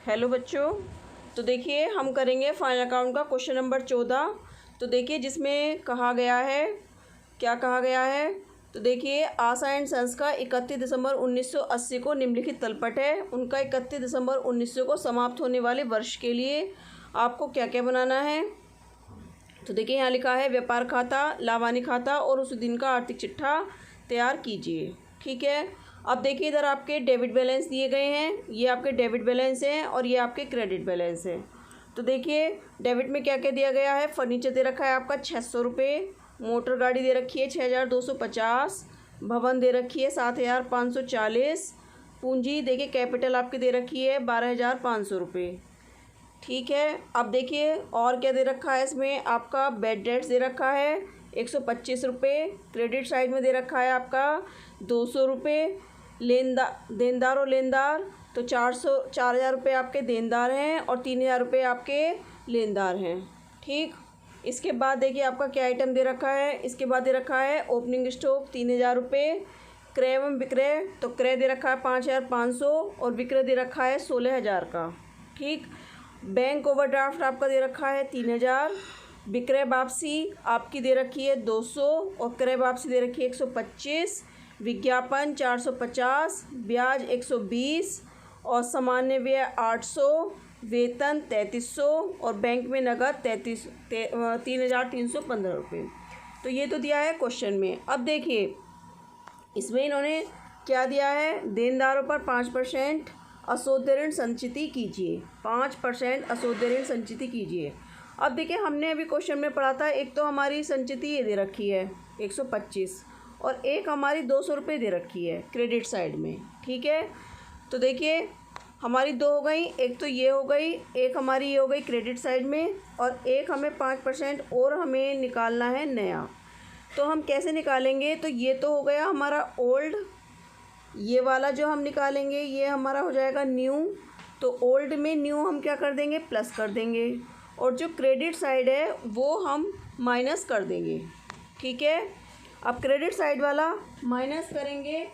Hello बच्चों। तो देखिए हम करेंगे फाइनल अकाउंट का क्वेश्चन नंबर 14। तो देखिए जिसमें कहा गया है, क्या कहा गया है। तो देखिए आशा एंड सन्स का 31 दिसंबर 1980 को निम्नलिखित तलपट है। उनका 31 दिसंबर 1900 को समाप्त होने वाले वर्ष के लिए आपको क्या क्या बनाना है। तो देखिए यहाँ लिखा है व्यापार खाता, लाभानी खाता और उस दिन का आर्थिक चिट्ठा तैयार कीजिए। ठीक है। अब देखिए इधर आपके डेबिट बैलेंस दिए गए हैं, ये आपके डेबिट बैलेंस हैं और ये आपके क्रेडिट बैलेंस है। तो देखिए डेबिट में क्या क्या दिया गया है। फर्नीचर दे रखा है आपका 600 रुपये, मोटर गाड़ी दे रखी है 6250, भवन दे रखी है 7540, पूंजी देखिए कैपिटल आपकी दे रखी है 12500 रुपये। ठीक है। अब देखिए और क्या दे रखा है इसमें, आपका बेड डेट्स दे रखा है 125 रुपये, क्रेडिट साइड में दे रखा है आपका 200 रुपये, देनदार और लेनदार तो 4000 रुपये आपके देनदार हैं और 3000 रुपये आपके लेनदार हैं। ठीक। इसके बाद देखिए आपका क्या आइटम दे रखा है। इसके बाद दे रखा है ओपनिंग स्टॉक 3000 रुपये, क्रय एवं विक्रय तो क्रय दे रखा है 5500 और विक्रय दे रखा है 16000 का। ठीक। बैंक ओवरड्राफ्ट आपका दे रखा है 3000, विक्रय वापसी आपकी दे रखी है 200 और क्रय वापसी दे रखी है 125, विज्ञापन 450, ब्याज 120 और सामान्य व्यय 800, वेतन 3300 और बैंक में नगद 3315 रुपये। तो ये तो दिया है क्वेश्चन में। अब देखिए इसमें इन्होंने क्या दिया है, देनदारों पर 5% अशोध ऋण संचिति कीजिए, 5% अशोध ऋण संचिति कीजिए। अब देखिए हमने अभी क्वेश्चन में पढ़ा था, एक तो हमारी संचिति ये दे रखी है 125 और एक हमारी 200 रुपये दे रखी है क्रेडिट साइड में। ठीक है। तो देखिए हमारी दो हो गई, एक तो ये हो गई, एक हमारी ये हो गई क्रेडिट साइड में और एक हमें 5% और हमें निकालना है नया। तो हम कैसे निकालेंगे, तो ये तो हो गया हमारा ओल्ड, ये वाला जो हम निकालेंगे ये हमारा हो जाएगा न्यू। तो ओल्ड में न्यू हम क्या कर देंगे, प्लस कर देंगे और जो क्रेडिट साइड है वो हम माइनस कर देंगे। ठीक है। अब क्रेडिट साइड वाला माइनस करेंगे।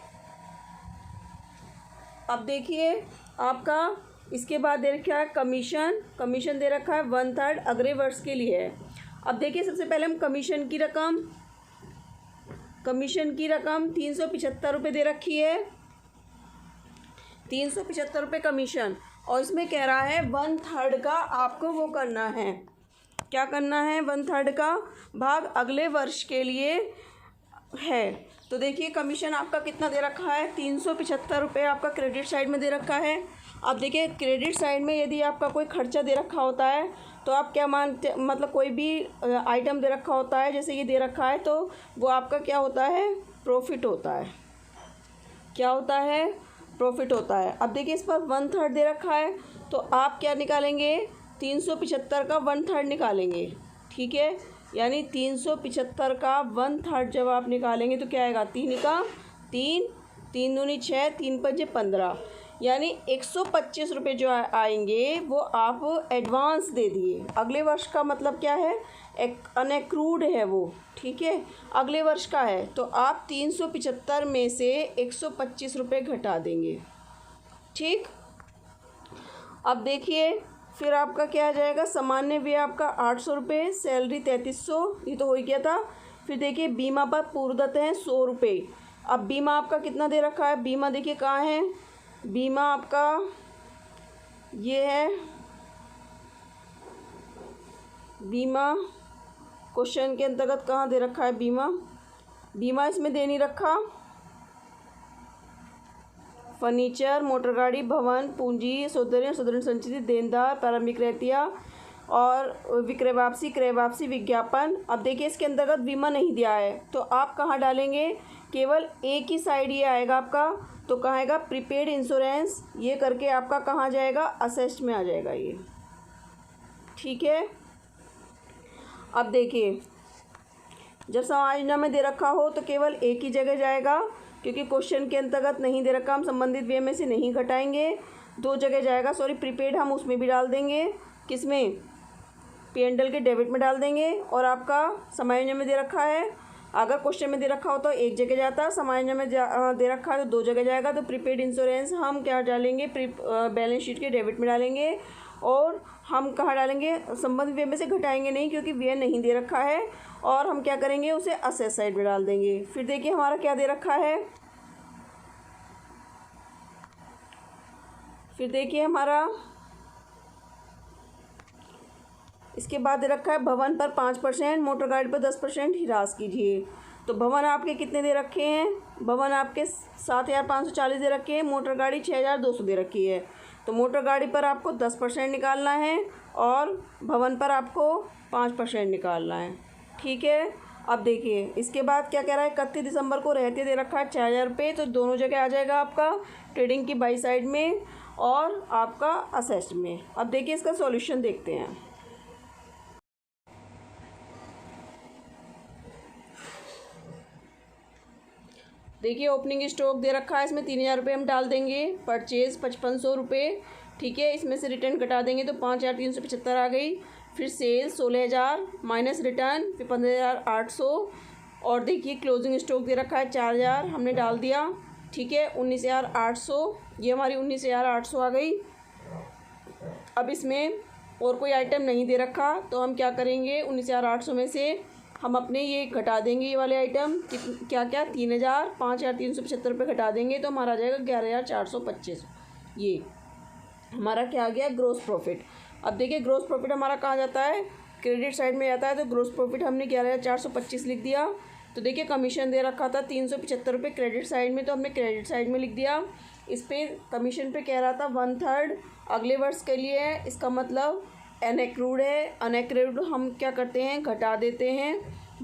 अब देखिए आपका इसके बाद दे रखा है कमीशन दे रखा है 1/3 अगले वर्ष के लिए है। अब देखिए सबसे पहले हम कमीशन की रकम 375 रुपये दे रखी है, 375 रुपये कमीशन और इसमें कह रहा है 1/3 का आपको वो करना है, क्या करना है, 1/3 का भाग अगले वर्ष के लिए है। तो देखिए कमीशन आपका कितना दे रखा है, 375 रुपये आपका क्रेडिट साइड में दे रखा है। अब देखिए क्रेडिट साइड में यदि आपका कोई खर्चा दे रखा होता है तो आप क्या मानते, मतलब कोई भी आइटम दे रखा होता है जैसे ये दे रखा है तो वो आपका क्या होता है, प्रॉफिट होता है। क्या होता है, प्रॉफिट होता है। अब देखिए इस पर 1/3 दे रखा है तो आप क्या निकालेंगे, 375 का 1/3 निकालेंगे। ठीक है। यानी 375 का 1/3 जब आप निकालेंगे तो क्या आएगा, 3 का 3, 3 दूनी 6, 3 पंजे 15, यानी 125 रुपये जो आएंगे वो आप एडवांस दे दिए। अगले वर्ष का मतलब क्या है, एक अनएक्रूड है वो। ठीक है। अगले वर्ष का है तो आप 375 में से 125 रुपये घटा देंगे। ठीक। अब देखिए फिर आपका क्या आ जाएगा, सामान्य व्यय आपका 800 रुपये, सैलरी 3300, ये तो हो ही गया था। फिर देखिए बीमा पर पूर्वदत्त हैं 100 रुपये। अब बीमा आपका कितना दे रखा है, बीमा देखिए कहाँ है, बीमा आपका ये है, बीमा क्वेश्चन के अंतर्गत कहाँ दे रखा है बीमा इसमें दे नहीं रखा। फर्नीचर, मोटर गाड़ी, भवन, पूंजी, सौदर्य संचित, देनदार, प्रारंभिक रहतिया और विक्रय वापसी, क्रय वापसी, विज्ञापन। अब देखिए इसके अंतर्गत बीमा नहीं दिया है तो आप कहाँ डालेंगे, केवल एक ही साइड ये आएगा आपका, तो कहाँ आएगा, प्रीपेड इंश्योरेंस, ये करके आपका कहाँ जाएगा, असेस्ट में आ जाएगा ये। ठीक है। अब देखिए जब समायोजन में दे रखा हो तो केवल एक ही जगह जाएगा, क्योंकि क्वेश्चन के अंतर्गत नहीं दे रखा, हम संबंधित व्यय में से नहीं घटाएंगे, 2 जगह जाएगा। सॉरी, प्रीपेड हम उसमें भी डाल देंगे, किसमें, P&L के डेबिट में डाल देंगे। और आपका समायोजन में दे रखा है अगर क्वेश्चन में दे रखा हो तो एक जगह जाता है, सामान्य में दे रखा है तो 2 जगह जाएगा। तो प्रीपेड इंश्योरेंस हम क्या डालेंगे, बैलेंस शीट के डेबिट में डालेंगे। और हम कहाँ डालेंगे, संबंधित व्यय में से घटाएंगे नहीं, क्योंकि व्यय नहीं दे रखा है। और हम क्या करेंगे, उसे असेट साइड में डाल देंगे। फिर देखिए हमारा क्या दे रखा है, फिर देखिए हमारा इसके बाद दे रखा है भवन पर 5%, मोटर गाड़ी पर 10% ह्रास कीजिए। तो भवन आपके कितने दे रखे हैं, भवन आपके 7,540 दे रखे हैं, मोटर गाड़ी 6,200 दे रखी है। तो मोटर गाड़ी पर आपको 10% निकालना है और भवन पर आपको 5% निकालना है। ठीक है। अब देखिए इसके बाद क्या कह रहा है, 31 दिसंबर को रहते दे रखा है 6,000 रुपये। तो दोनों जगह आ जाएगा आपका, ट्रेडिंग की बाई साइड में और आपका असेस्ट में। अब देखिए इसका सॉल्यूशन देखते हैं। देखिए ओपनिंग स्टॉक दे रखा है, इसमें 3,000 रुपये हम डाल देंगे। परचेज़ 5500 रुपये, ठीक है। इसमें से रिटर्न घटा देंगे तो 5,375 आ गई। फिर सेल 16,000 माइनस रिटर्न, फिर 15,800। और देखिए क्लोजिंग स्टॉक दे रखा है 4,000, हमने डाल दिया, ठीक है। 19,800, ये हमारी 19,800 आ गई। अब इसमें और कोई आइटम नहीं दे रखा तो हम क्या करेंगे, 19,800 में से हम अपने ये घटा देंगे, ये वाले आइटम क्या क्या, 3,000, 5,375 रुपये घटा देंगे तो हमारा आ जाएगा 11,425। ये हमारा क्या आ गया, ग्रोस प्रॉफिट। अब देखिए ग्रोस प्रॉफिट हमारा कहाँ जाता है, क्रेडिट साइड में जाता है। तो ग्रोस प्रॉफिट हमने 11,425 लिख दिया। तो देखिए कमीशन दे रखा था 375 रुपये क्रेडिट साइड में, तो हमने क्रेडिट साइड में लिख दिया। इस पर कमीशन पे कह रहा था 1/3 अगले वर्ष के लिए है, इसका मतलब अनएक्रूड है। अनएक्रूड हम क्या करते हैं, घटा देते हैं।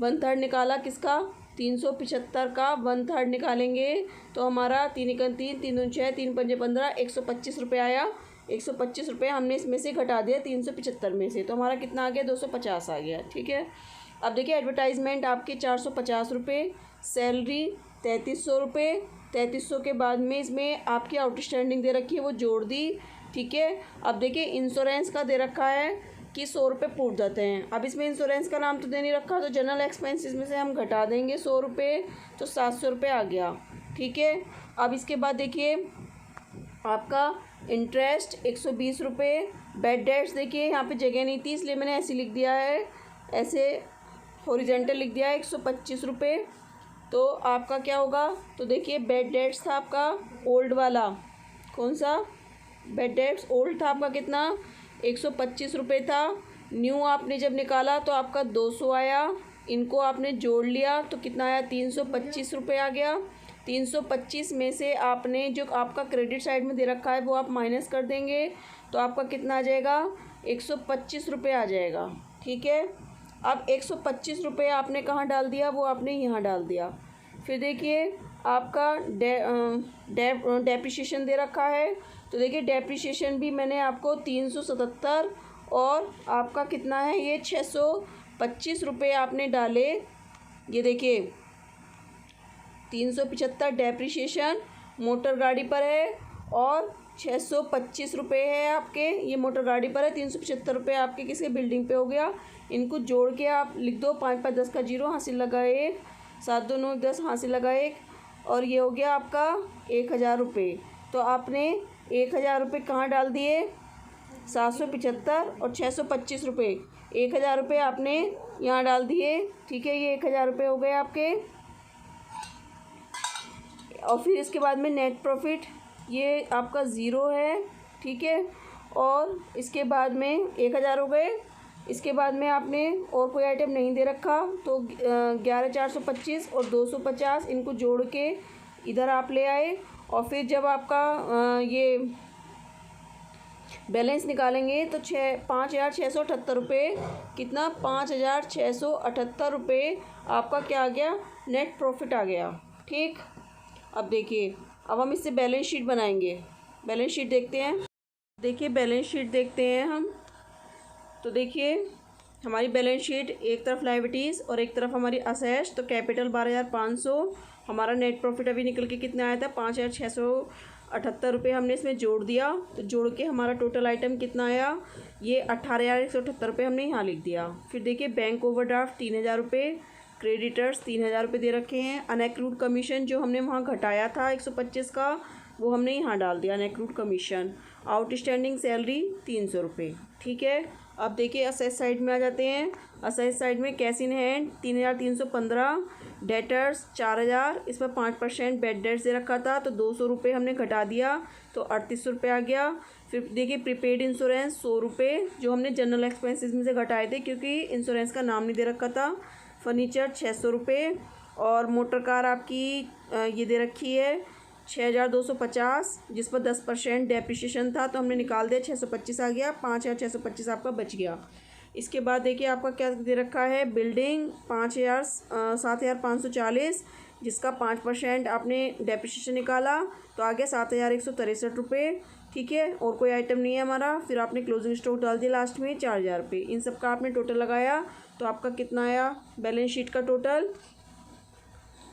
1/3 निकाला किसका, 375 का 1/3 निकालेंगे तो हमारा 3 × 3, 3 × 6, 3 × 5 = 15, 125 रुपये आया। 125 रुपये हमने इसमें से घटा दिया 375 में से, तो हमारा कितना आ गया, 250 आ गया। ठीक है। अब देखिए एडवर्टाइजमेंट आपके 450 रुपये, सैलरी 3300 रुपये। 3300 के बाद में इसमें आपकी आउटस्टैंडिंग दे रखी है, वो जोड़ दी। ठीक है। अब देखिए इंश्योरेंस का दे रखा है कि 100 रुपये पूर्व देते हैं। अब इसमें इंश्योरेंस का नाम तो दे नहीं रखा, तो जनरल एक्सपेंसेस में से हम घटा देंगे 100 रुपये, तो 700 रुपये आ गया। ठीक है। अब इसके बाद देखिए आपका इंटरेस्ट 120 रुपये। बैड डेट्स देखिए यहाँ पे जगह नहीं थी इसलिए मैंने ऐसे लिख दिया है, ऐसे हॉरिजॉन्टल लिख दिया है, 125 रुपये। तो आपका क्या होगा, तो देखिए बैड डेट्स था आपका ओल्ड वाला, कौन सा, बैड डेट्स ओल्ड था आपका कितना, 125 रुपये था। न्यू आपने जब निकाला तो आपका 200 आया, इनको आपने जोड़ लिया तो कितना आया, 325 रुपये आ गया। 325 में से आपने जो आपका क्रेडिट साइड में दे रखा है वो आप माइनस कर देंगे तो आपका कितना आ जाएगा, 125 रुपये आ जाएगा। ठीक है। अब 125 रुपये आपने कहाँ डाल दिया, वो आपने यहाँ डाल दिया। फिर देखिए आपका डेप्रिसिएशन दे रखा है, तो देखिए डेप्रिसिएशन भी मैंने आपको 377 और आपका कितना है, ये 625 रुपये आपने डाले। ये देखिए 375 डेप्रिसिएशन मोटर गाड़ी पर है और 625 रुपये है आपके, ये मोटर गाड़ी पर है। 375 रुपये आपके किसी बिल्डिंग पे हो गया। इनको जोड़ के आप लिख दो, 5 5 10 का 0 हासिल लगा 1, 7 2 9 10 हासिल लगा 1, और ये हो गया आपका 1,000 रुपये। तो आपने 1,000 रुपये कहाँ डाल दिए, 775 और 625 रुपये, 1,000 रुपये आपने यहाँ डाल दिए। ठीक है, ये 1,000 रुपये हो गए आपके। और फिर इसके बाद में नेट प्रॉफिट ये आपका 0 है। ठीक है। और इसके बाद में 1,000 हो गए। इसके बाद में आपने और कोई आइटम नहीं दे रखा तो 11,425 और 250 इनको जोड़ के इधर आप ले आए। और फिर जब आपका ये बैलेंस निकालेंगे तो 5,678 रुपये, कितना, 5,678 रुपये आपका क्या आ गया, नेट प्रॉफिट आ गया। ठीक। अब देखिए अब हम इससे बैलेंस शीट बनाएंगे। बैलेंस शीट देखते हैं। देखिए बैलेंस शीट देखते हैं हम। तो देखिए हमारी बैलेंस शीट, एक तरफ लायबिलिटीज़ और एक तरफ हमारी असेट्स। तो कैपिटल 12,500, हमारा नेट प्रॉफिट अभी निकल के कितना आया था, 5,678 रुपये हमने इसमें जोड़ दिया। तो जोड़ के हमारा टोटल आइटम कितना आया, ये 18,178 रुपये हमने यहाँ लिख दिया। फिर देखिए बैंक ओवरड्राफ्ट 3,000 रुपये, क्रेडिटर्स 3000 रुपये दे रखे हैं। अनएक्रूड कमीशन जो हमने वहाँ घटाया था 125 का, वो हमने यहाँ डाल दिया अनएक्रूड कमीशन। आउटस्टैंडिंग सैलरी 300 रुपये। ठीक है, अब देखिए असेट साइड में आ जाते हैं। असेट साइड में कैश इन हैंड 3315, डेटर्स 4000, इस पर 5% बेड डेट्स दे रखा था तो 200 रुपये हमने घटा दिया तो 3800 रुपये आ गया। फिर देखिए प्रीपेड इंश्योरेंस 100 रुपये जो हमने जनरल एक्सपेंसेस में से घटाए थे क्योंकि इंश्योरेंस का नाम नहीं दे रखा था। फर्नीचर 600 रुपये और मोटर कार आपकी ये दे रखी है 6250, जिस पर 10% डेप्रिसिएशन था तो हमने निकाल दिया 625 आ गया, 5625 आपका बच गया। इसके बाद देखिए आपका क्या दे रखा है, बिल्डिंग 7540, जिसका 5% आपने डेप्रिसिएशन निकाला तो आ गया 7163 रुपये। ठीक है, और कोई आइटम नहीं है हमारा। फिर आपने क्लोजिंग स्टॉक डाल दिया लास्ट में 4000 रुपये। इन सब का आपने टोटल लगाया तो आपका कितना आया बैलेंस शीट का टोटल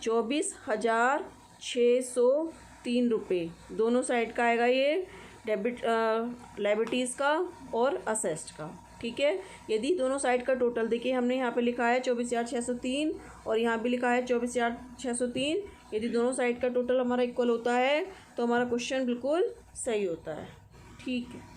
24,603 रुपये। दोनों साइड का आएगा ये, डेबिट लायबिलिटीज़ का और असेस्ट का। ठीक है, यदि दोनों साइड का टोटल देखिए हमने यहाँ पे लिखा है 24,603 और यहाँ भी लिखा है 24,603, यदि दोनों साइड का टोटल हमारा इक्वल होता है तो हमारा क्वेश्चन बिल्कुल सही होता है। ठीक है।